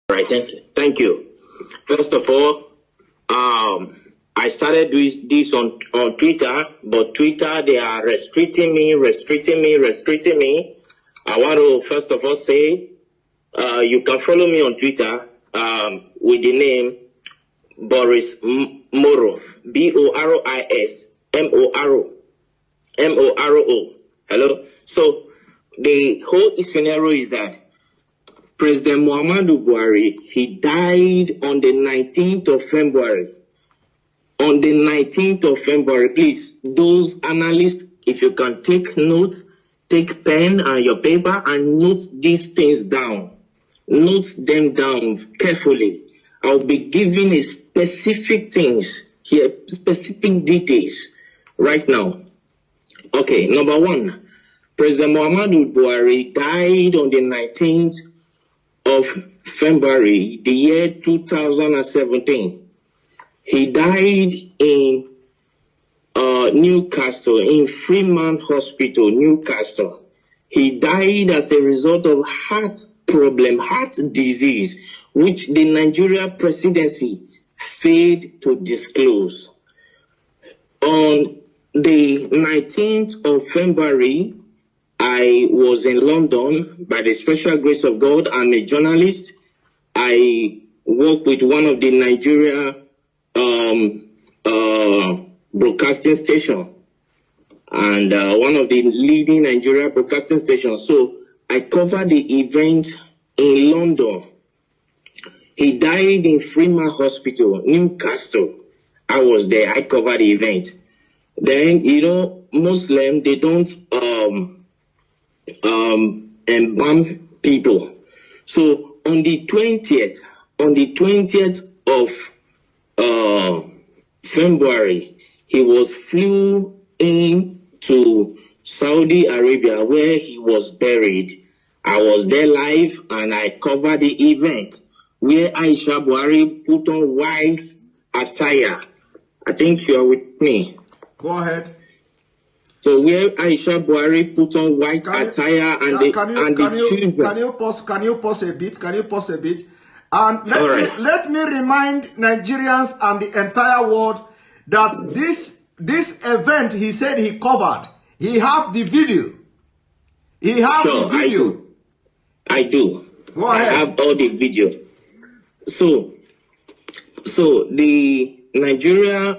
Right. Thank you. First of all, I started this on Twitter, but Twitter, they are restricting me. I want to first of all say, you can follow me on Twitter with the name Boris Moro, Boris Moro. Hello. So the whole scenario is that President Muhammadu Buhari, he died on the 19th of February. On the 19th of February, please, those analysts, if you can take notes, take pen and your paper and note these things down. Note them down carefully. I'll be giving a specific things here, specific details right now. Okay, number one, President Muhammadu Buhari died on the 19th of February, the year 2017. He died in Newcastle, in Freeman Hospital, Newcastle. He died as a result of heart problem, heart disease, which the Nigeria presidency failed to disclose. On the 19th of February, I was in London by the special grace of God. I'm a journalist. I work with one of the Nigeria broadcasting station and one of the leading Nigeria broadcasting stations. So I covered the event in London. He died in Freeman Hospital, Newcastle. I was there. I covered the event. Then, you know, Muslim, they don't embalm people. So on the 20th of February, he was flew in to Saudi Arabia where he was buried. I was there live and I covered the event where Aisha Buhari put on white attire. I think you are with me. Go ahead. So where Aisha Buhari put on white attire and the children. Can you pause a bit? And let me remind Nigerians and the entire world that this event he said he covered, he have the video. He have the video. I do. Go ahead. I have all the video. So the Nigeria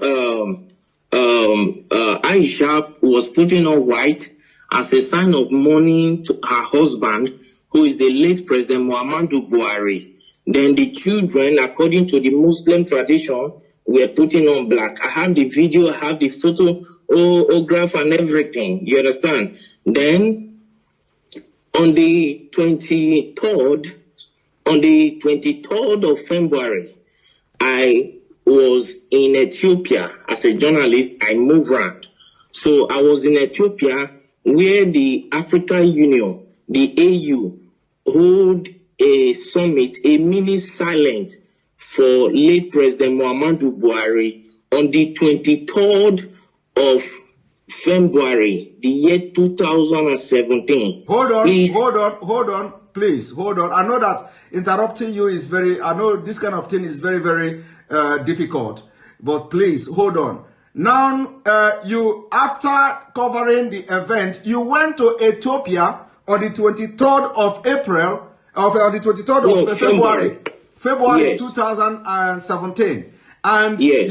Aisha was putting on white as a sign of mourning to her husband, who is the late President Muhammadu Buhari. Then the children, according to the Muslim tradition, were putting on black. I have the video, I have the photograph and everything. You understand? Then on the 23rd of February, I was in Ethiopia as a journalist. I moved around. So I was in Ethiopia where the African Union, the AU, hold a summit, a mini silence for late President Muhammadu Buhari on the 23rd of February, the year 2017. Hold on, please. I know that interrupting you is I know this kind of thing is very, very difficult, but please hold on. Now, you, after covering the event, you went to Ethiopia on the 23rd of April, on the 23rd of February yes. 2017. And yes.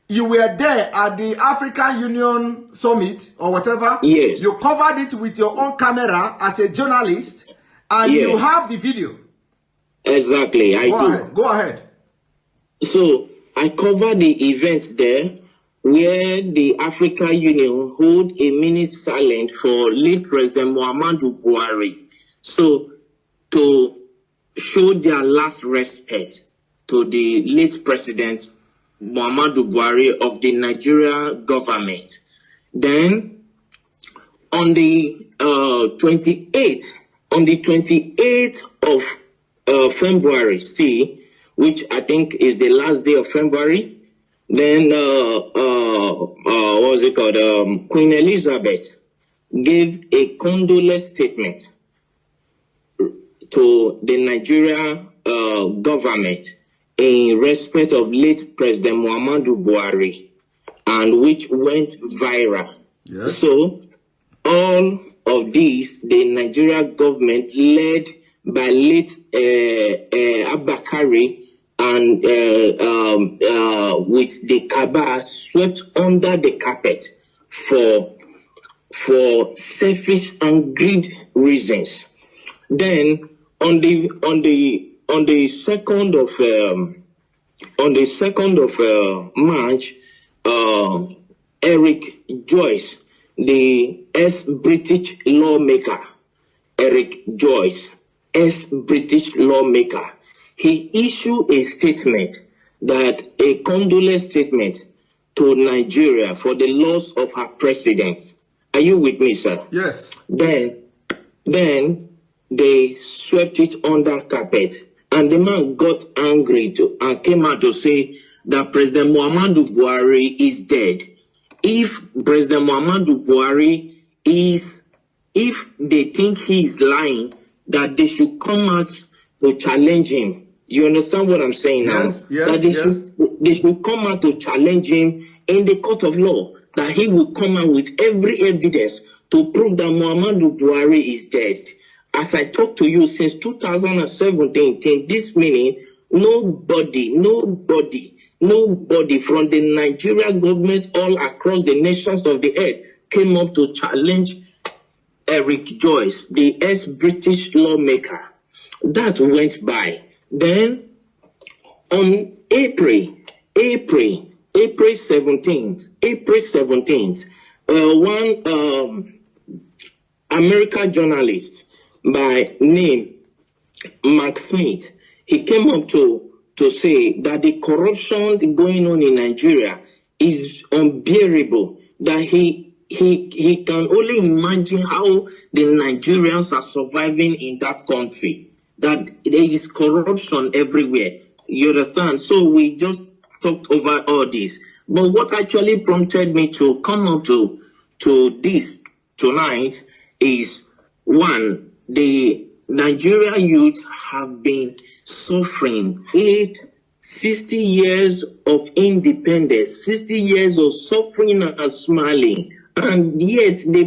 You were there at the African Union Summit or whatever. Yes. You covered it with your own camera as a journalist, and yes. You have the video. Exactly, I do. Go ahead. So I covered the events there where the African Union hold a mini silent for late President Muhammadu Buhari. So to show their last respect to the late President Muhammadu Buhari of the Nigeria government. Then on the 28th of February, which I think is the last day of February, then what was it called? Queen Elizabeth gave a condolence statement to the Nigeria government in respect of late President Muhammadu Buhari, and which went viral. Yes. So all of these, the Nigeria government led by late Abakari and with the Kaaba swept under the carpet for selfish and greed reasons. Then on the 2nd of March, Eric Joyce, the ex-British lawmaker, he issued a statement, a condolence statement to Nigeria for the loss of her president. Are you with me, sir? Yes. Then they swept it under carpet, and the man got angry and came out to say that President Muhammadu Buhari is dead. If President Muhammadu Buhari if they think he is lying, that they should come out to challenge him. You understand what I'm saying now? Yes, they should come out to challenge him in the court of law, that he will come out with every evidence to prove that Muhammadu Buhari is dead. As I talk to you since 2017, till this minute, nobody from the Nigerian government all across the nations of the earth came up to challenge Eric Joyce, the ex-British lawmaker. That went by. Then on April 17th, one American journalist by name Mark Smith, he came up to say that the corruption going on in Nigeria is unbearable, that he can only imagine how the Nigerians are surviving in that country, that there is corruption everywhere. You understand? So we just talked over all this. But what actually prompted me to come up to this tonight is, one, the Nigerian youth have been suffering 60 years of independence, 60 years of suffering and smiling, and yet the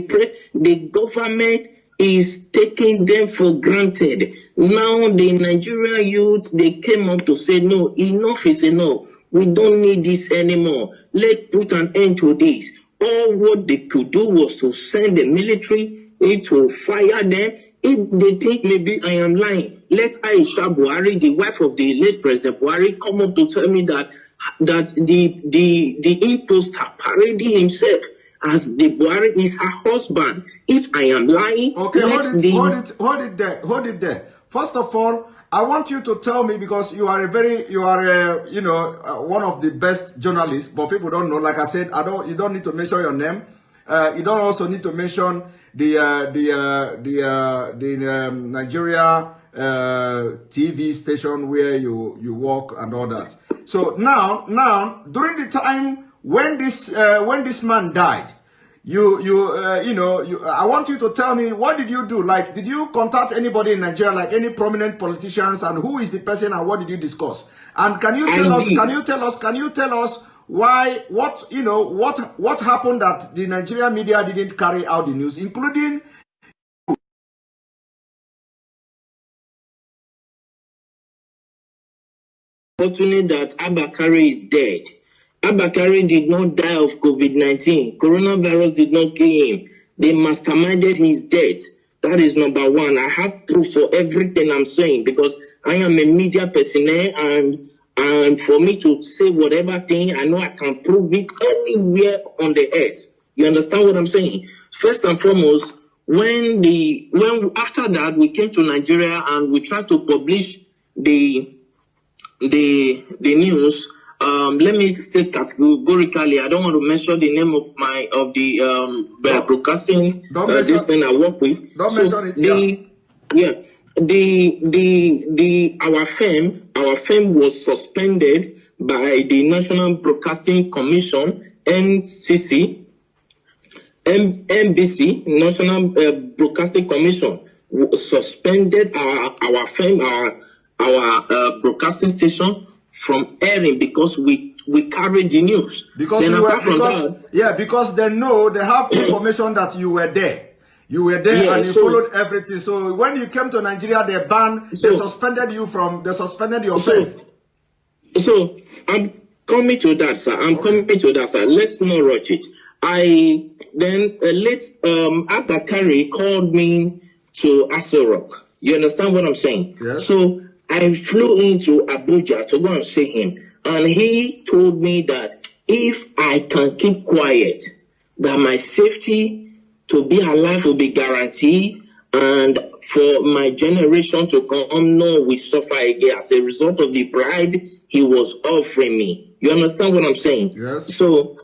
government is taking them for granted. Now the Nigerian youth, they came up to say, no, enough is enough. We don't need this anymore. Let's put an end to this. All what they could do was to send the military to fire them. If they think maybe I am lying, let Aisha Buhari, the wife of the late President Buhari, come up to tell me that the imposter parading himself as the Buhari is her husband. If I am lying, okay, hold it there. First of all, I want you to tell me, because you are one of the best journalists, but people don't know. Like I said, you don't need to mention your name. You don't also need to mention the Nigeria TV station where you work and all that. So now during the time when this man died, I want you to tell me, what did you do? Like, did you contact anybody in Nigeria, like any prominent politicians, and who is the person and what did you discuss? And can you tell us why, what happened that the Nigerian media didn't carry out the news, including fortunate that Abakari is dead. Abakari did not die of COVID-19. Coronavirus did not kill him. They masterminded his death. That is number one. I have proof for everything I'm saying, because I am a media personnel, and for me to say whatever thing, I know I can prove it anywhere on the earth. You understand what I'm saying? First and foremost, after that we came to Nigeria and we tried to publish the news. Let me state categorically, I don't want to mention the name of the broadcasting this thing I work with. Don't mention it. Our firm was suspended by the National Broadcasting Commission, NCC, NBC, National Broadcasting Commission, suspended our firm, our broadcasting station from airing because we carried the news. Because then you were, apart from that, because they know, they have information that you were there. You were there, yeah, and you so, followed everything. So when you came to Nigeria, they suspended you from, they suspended your pay. So I'm coming to that, sir. Coming to that, sir. Let's not rush it. Late Abakari called me to Aso Rock. You understand what I'm saying? Yes. So I flew into Abuja to go and see him, and he told me that if I can keep quiet, that my safety to be alive will be guaranteed, and for my generation to come, no, we suffer again as a result of the bribe he was offering me. You understand what I'm saying? Yes. So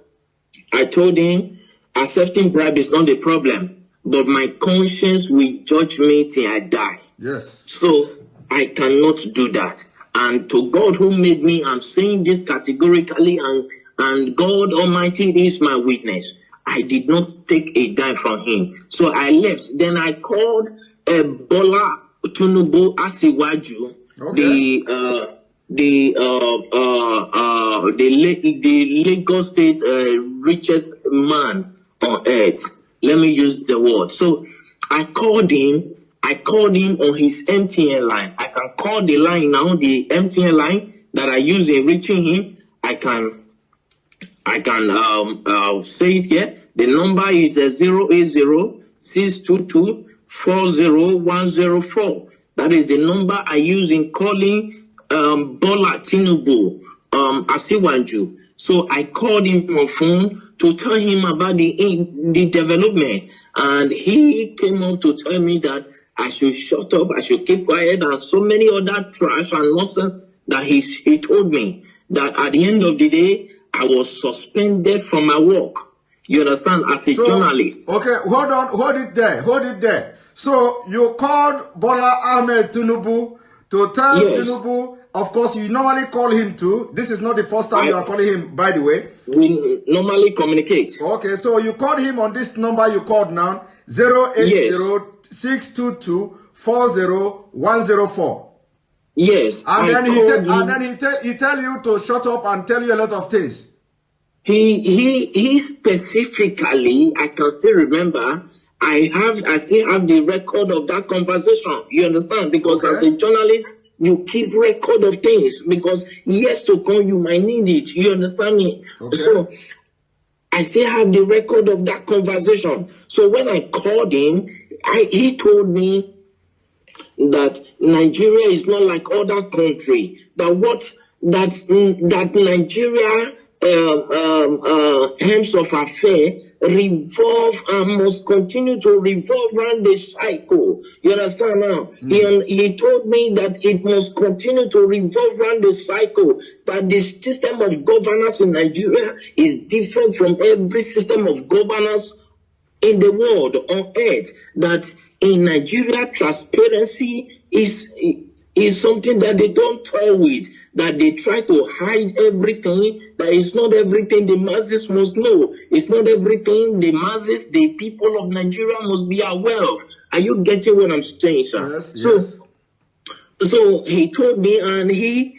I told him, accepting bribe is not the problem, but my conscience will judge me till I die. Yes. So I cannot do that. And to God who made me, I'm saying this categorically, and God Almighty is my witness. I did not take a dime from him. So I left. Then I called Bola Tinubu Asiwaju, okay, the Lagos State richest man on earth. Let me use the word. So I called him on his MTN line. I can call the line now, the MTN line that I use in reaching him. I can say it here. The number is 080-622-40104. That is the number I use in calling Bola Tinubu Asiwaju. So I called him on phone to tell him about the development, and he came up to tell me that I should shut up, I should keep quiet, and so many other trash and nonsense that he told me that at the end of the day, I was suspended from my work. You understand? As a journalist. Okay, hold it there. So you called Bola Ahmed Tinubu to tell Tinubu, of course you normally call him too. This is not the first time you are calling him, by the way. We normally communicate. Okay, so you called him on this number you called now, 080-622-40104. Yes. And then he tell you to shut up and tell you a lot of things. He specifically, I can still remember, I still have the record of that conversation. You understand? Because as a journalist, you keep record of things, because years to come you might need it. You understand me? Okay. So I still have the record of that conversation. So when I called him, he told me that Nigeria is not like other countries. That Nigeria hems of affair revolve and must continue to revolve around the cycle. You understand now? He told me that it must continue to revolve around the cycle, that the system of governance in Nigeria is different from every system of governance in the world, on earth, that in Nigeria transparency is something that they don't toy with, that they try to hide everything, that it's not everything the masses must know. It's not everything the masses, the people of Nigeria must be aware of. Are you getting what I'm saying, sir? Yes, yes. So he told me, and he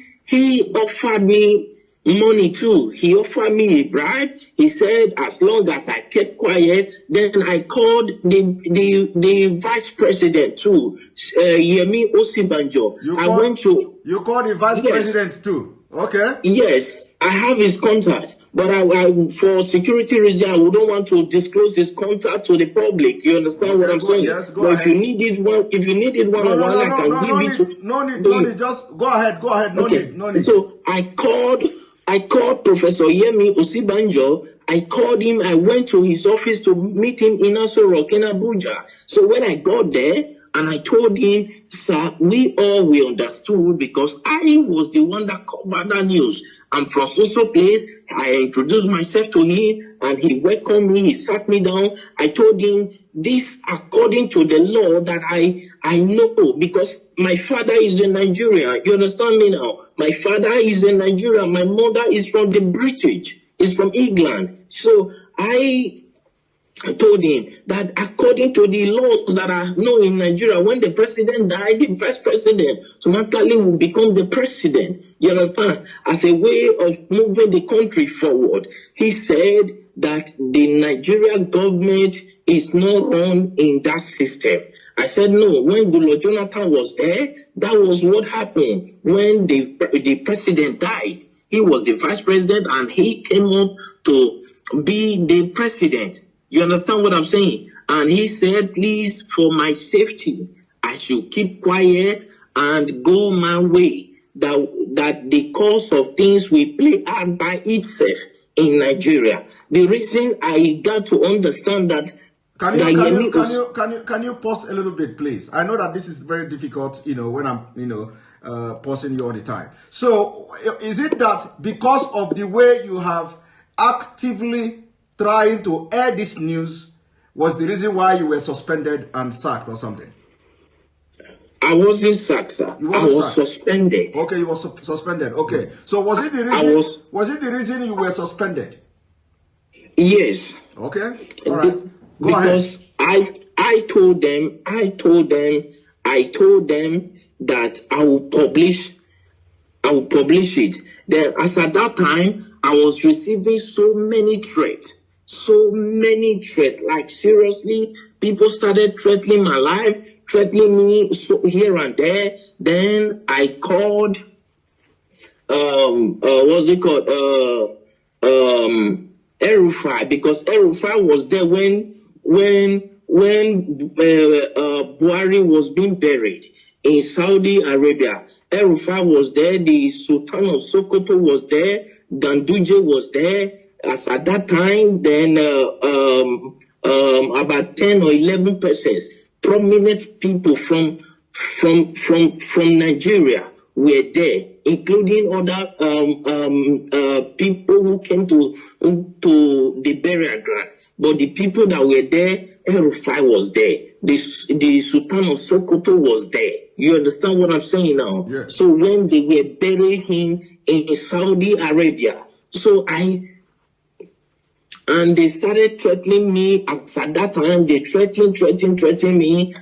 offered me money too. He offered me a bribe. He said as long as I kept quiet, then I called the vice president too, Yemi Osibanjo. You called the vice president too? Okay. Yes, I have his contact, but I for security reasons, I wouldn't want to disclose his contact to the public. You understand what I'm saying? Yes, go ahead. If you needed one, I can give it to. No need. Just go ahead. No need. So I called Professor Yemi Osibanjo. I called him. I went to his office to meet him in Aso Rock in Abuja. So when I got there, and I told him, sir, we understood, because I was the one that covered that news. I'm from so place. I introduced myself to him, and he welcomed me. He sat me down. I told him this according to the law that I know, because my father is in Nigeria. You understand me now? My father is in Nigeria. My mother is from the British. Is from England. So I told him that according to the laws that are known in Nigeria, when the president died, the vice president automatically will become the president. You understand? As a way of moving the country forward. He said that the Nigerian government is not run in that system. I said, no, when Goodluck Jonathan was there, that was what happened. When the president died, he was the vice president and he came up to be the president. You understand what I'm saying? And he said, please, for my safety, I should keep quiet and go my way. That the course of things will play out by itself in Nigeria. The reason I got to understand that. Can you pause a little bit, please? I know that this is very difficult, when I'm, pausing you all the time. So, is it that because of the way you have actively trying to air this news was the reason why you were suspended and sacked or something? I wasn't sacked, sir. I was suspended. Okay, you were suspended. Okay. So was it the reason? Was it the reason you were suspended? Yes. Okay. All right. Go because ahead. I told them that I will publish it. Then, as at that time, I was receiving so many threats. Like seriously, people started threatening my life, threatening me here and there. Then I called, what's it called? El-Rufai, because El-Rufai was there when Buhari was being buried in Saudi Arabia. El-Rufai was there, the Sultan of Sokoto was there, Ganduje was there. As at that time, then about 10 or 11 persons, prominent people from Nigeria were there, including other people who came to the burial ground. But the people that were there, El-Rufai was there. The Sultan of Sokoto was there. You understand what I'm saying now? Yes. So when they were burying him in Saudi Arabia, and they started threatening me. As at that time, they threatened me.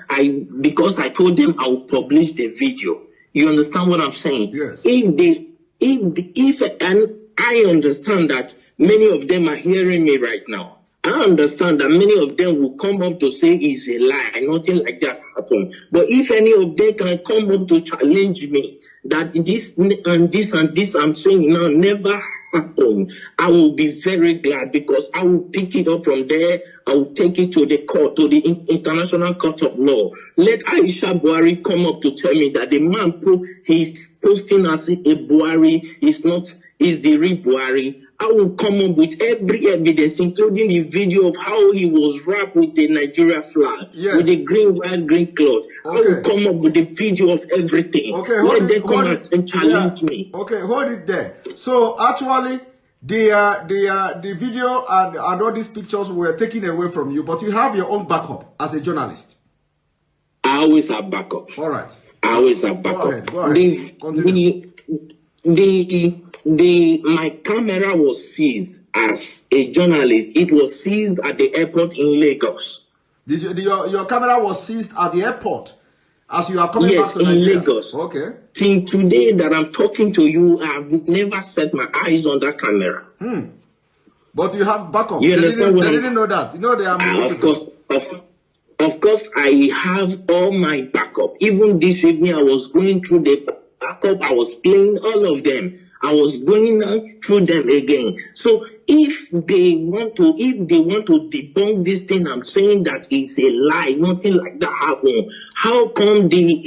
Because I told them I will publish the video. You understand what I'm saying? Yes. And I understand that many of them are hearing me right now. I understand that many of them will come up to say it's a lie, nothing like that happened. But if any of them can come up to challenge me that this and this and this I'm saying now never happened, I will be very glad, because I will pick it up from there. I will take it to the court, to the International Court of Law. Let Aisha Buhari come up to tell me that the man he's posting as a Buhari is the real Buhari. I will come up with every evidence, including the video of how he was wrapped with the Nigeria flag, yes, with the white, green cloth. Okay. I will come up with the video of everything. Okay, let them come out and challenge me. Okay, hold it there. So actually, the video and all these pictures were taken away from you, but you have your own backup as a journalist. I always have backup. All right. I always have backup. Go ahead. Continue. My camera was seized as a journalist. It was seized at the airport in Lagos. Your camera was seized at the airport as you are coming back to Nigeria? Yes, in Lagos. Okay. Till today that I'm talking to you, I've never set my eyes on that camera. But you have backup. You understand they didn't know that. You know they are Of course, I have all my backup. Even this evening, I was going through the backup. I was playing all of them. I was going through them again. So if they want to debunk this thing, I'm saying that it's a lie. Nothing like that happened. How come the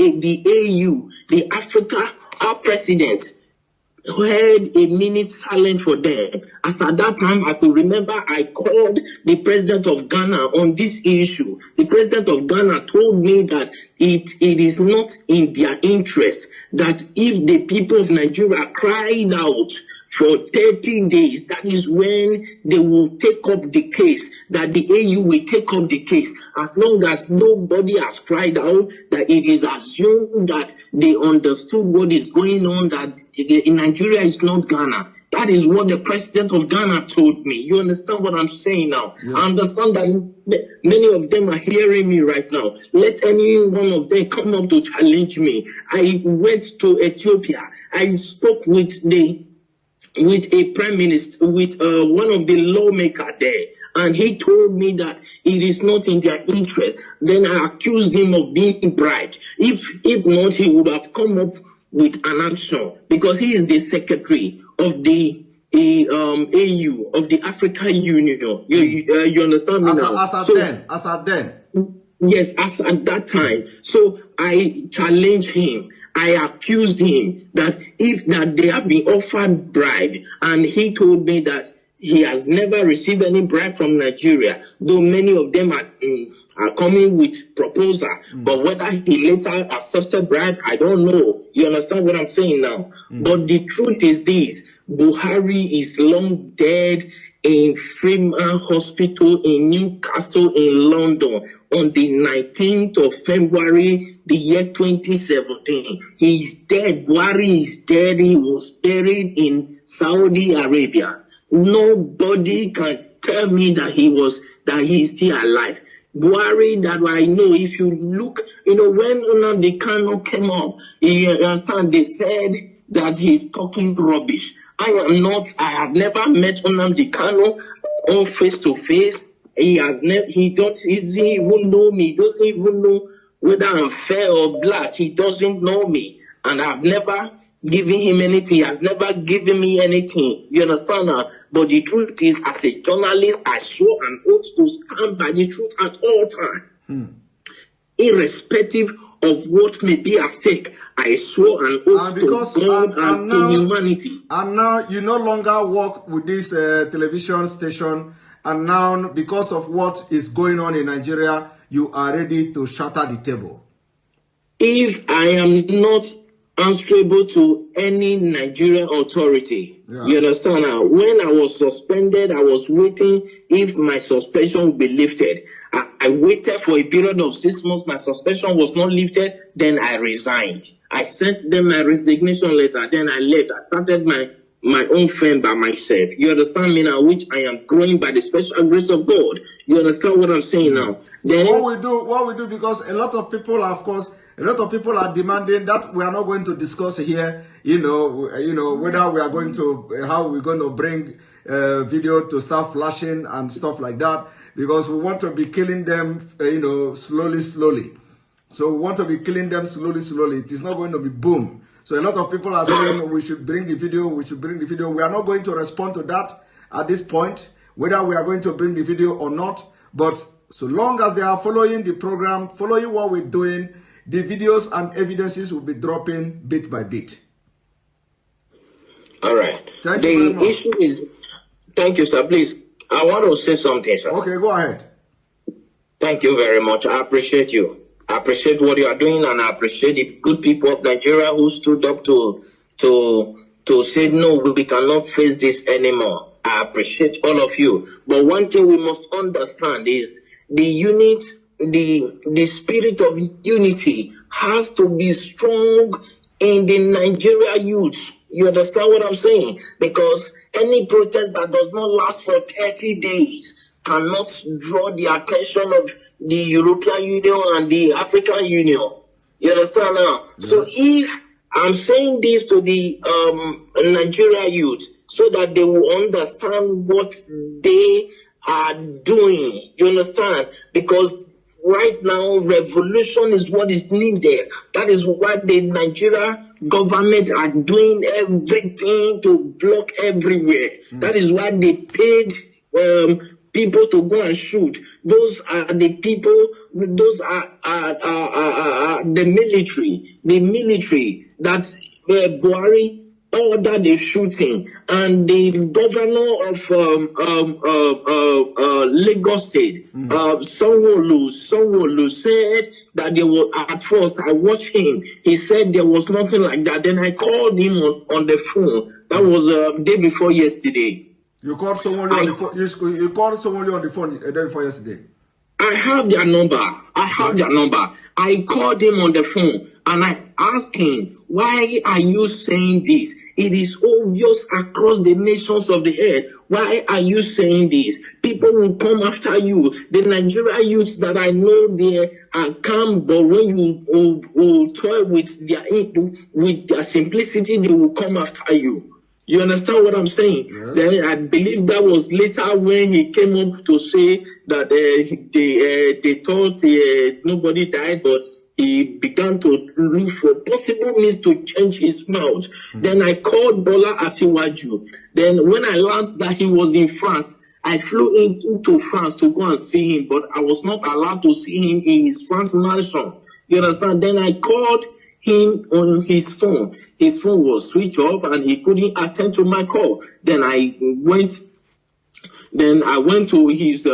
AU, the Africa, our presidents, had a minute silent for them? As at that time, I could remember I called the president of Ghana on this issue. The president of Ghana told me that it is not in their interest, that if the people of Nigeria cried out for 30 days, that is when they will take up the case, that the AU will take up the case. As long as nobody has cried out, that it is assumed that they understood what is going on, that in Nigeria is not Ghana. That is what the president of Ghana told me. You understand what I'm saying now? Yeah. I understand that many of them are hearing me right now. Let any one of them come up to challenge me. I went to Ethiopia. I spoke with a prime minister, with one of the lawmakers there, and he told me that it is not in their interest. Then I accused him of being bribed. If not, he would have come up with an action, because he is the secretary of the AU, of the African Union. You understand me now? As at then. Yes, as at that time. So I challenged him. I accused him that they have been offered bribe, and he told me that he has never received any bribe from Nigeria, though many of them are coming with proposal. But whether he later accepted bribe, I don't know. You understand what I'm saying now? But the truth is this: Buhari is long dead in Freeman Hospital in Newcastle in London on the 19th of February, the year 2017. He's dead. Buhari is dead. He was buried in Saudi Arabia. Nobody can tell me that he's still alive. Buhari, that I know, if you look, when Nnamdi Kanu came up, you understand, they said that he's talking rubbish. I have never met Nnamdi Kanu on face to face. He doesn't even know me. He doesn't even know whether I'm fair or black. He doesn't know me. And I've never given him anything. He has never given me anything. You understand now? But the truth is, as a journalist, I swore an oath to stand by the truth at all times. Irrespective of what may be at stake, I swore an oath to God and to humanity. And now you no longer work with this television station, and now because of what is going on in Nigeria, you are ready to shatter the table. If I am not answerable to any Nigerian authority, you understand now? When I was suspended, I was waiting if my suspension would be lifted. I waited for a period of 6 months. My suspension was not lifted. Then I resigned. I sent them my resignation letter. Then I left. I started my own firm by myself. You understand me now? Which I am growing by the special grace of God. You understand what I'm saying now? Then what we do, because a lot of people, of course, a lot of people are demanding that we are not going to discuss here, whether we are going to, how we're going to bring video to start flashing and stuff like that, because we want to be killing them, slowly. So we want to be killing them slowly. It is not going to be boom. So a lot of people are saying we should bring the video, We are not going to respond to that at this point, whether we are going to bring the video or not. But so long as they are following the program, following what we're doing, the videos and evidences will be dropping bit by bit. All right. Thank you very much. The issue is, thank you, sir. Please, I want to say something, sir. Okay, go ahead. Thank you very much. I appreciate you. I appreciate what you are doing, and I appreciate the good people of Nigeria who stood up to say, no, we cannot face this anymore. I appreciate all of you. But one thing we must understand is the spirit of unity has to be strong in the Nigeria youth. You understand what I'm saying? Because any protest that does not last for 30 days cannot draw the attention of the European Union and the African Union. You understand now? Yes. So if I'm saying this to the Nigeria youth, so that they will understand what they are doing. You understand? Because right now, revolution is what is needed. That is why the Nigeria government are doing everything to block everywhere. That is why they paid people to go and shoot. Those are the people, those are the military. The military that Buhari ordered the shooting, and the governor of Lagos State, Sanwo-Olu said that there was, at first I watched him, he said there was nothing like that. Then I called him on the phone. That was day before yesterday. You called Sanwo-Olu on the phone. You called Sanwo-Olu on the phone the day before yesterday. I have their number. I called him on the phone and I asked him, why are you saying this? It is obvious across the nations of the earth. Why are you saying this? People will come after you. The Nigerian youths that I know, they are calm, but when you toy with their simplicity, they will come after you. You understand what I'm saying? Yes. Then I believe that was later when he came up to say that they thought nobody died, but he began to look for possible means to change his mouth. Then I called Bola Asiwaju. Then when I learned that he was in France, I flew into France to go and see him, but I was not allowed to see him in his France mansion. You understand? Then I called him on his phone. His phone was switched off and he couldn't attend to my call. Then I went to his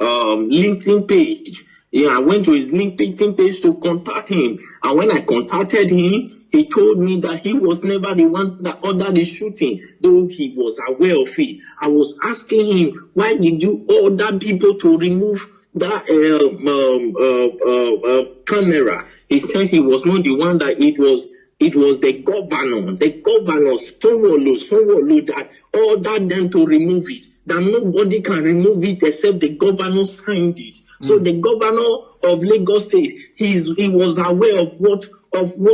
LinkedIn page. Yeah, I went to his LinkedIn page to contact him. And when I contacted him, he told me that he was never the one that ordered the shooting, though he was aware of it. I was asking him, why did you order people to remove that camera? He said he was not the one, that it was the governor Sanwo-Olu that ordered them to remove it, that nobody can remove it except the governor signed it. So the governor of Lagos State, he was aware of what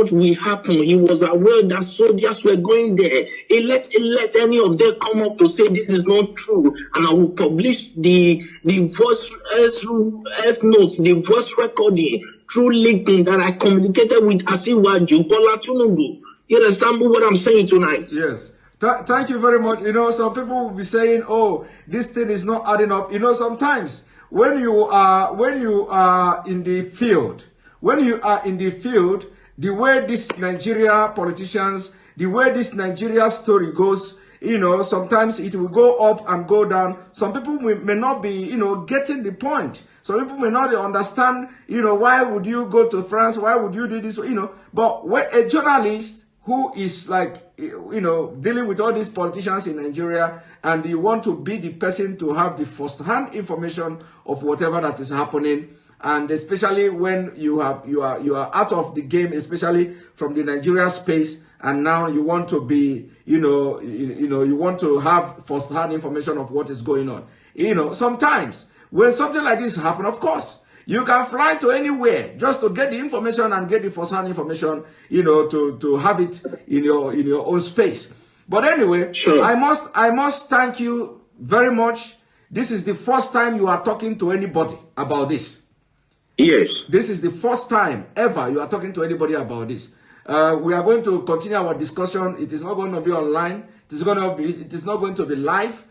will happen. He was aware that soldiers were going there. He let any of them come up to say this is not true, and I will publish the voice notes, the voice recording through LinkedIn that I communicated with Asiwaju Bola Tinubu. You understand what I'm saying tonight? Yes. Thank you very much. You know, some people will be saying, "Oh, this thing is not adding up." You know, sometimes when you are in the field, the way this Nigeria politicians, the way this Nigeria story goes, you know, sometimes it will go up and go down. Some people may not be, you know, getting the point. Some people may not understand, you know, why would you go to France? Why would you do this? You know, but when a journalist who is like, you know, dealing with all these politicians in Nigeria, and you want to be the person to have the first-hand information of whatever that is happening, and especially when you are out of the game, especially from the Nigeria space, and now you want to be, you want to have first-hand information of what is going on. You know, sometimes when something like this happens, of course, you can fly to anywhere just to get the information and get the first-hand information, you know, to have it in your own space. But anyway, sure. I must thank you very much. This is the first time you are talking to anybody about this. Yes. This is the first time ever you are talking to anybody about this. We are going to continue our discussion. It is not going to be online. It is not going to be live.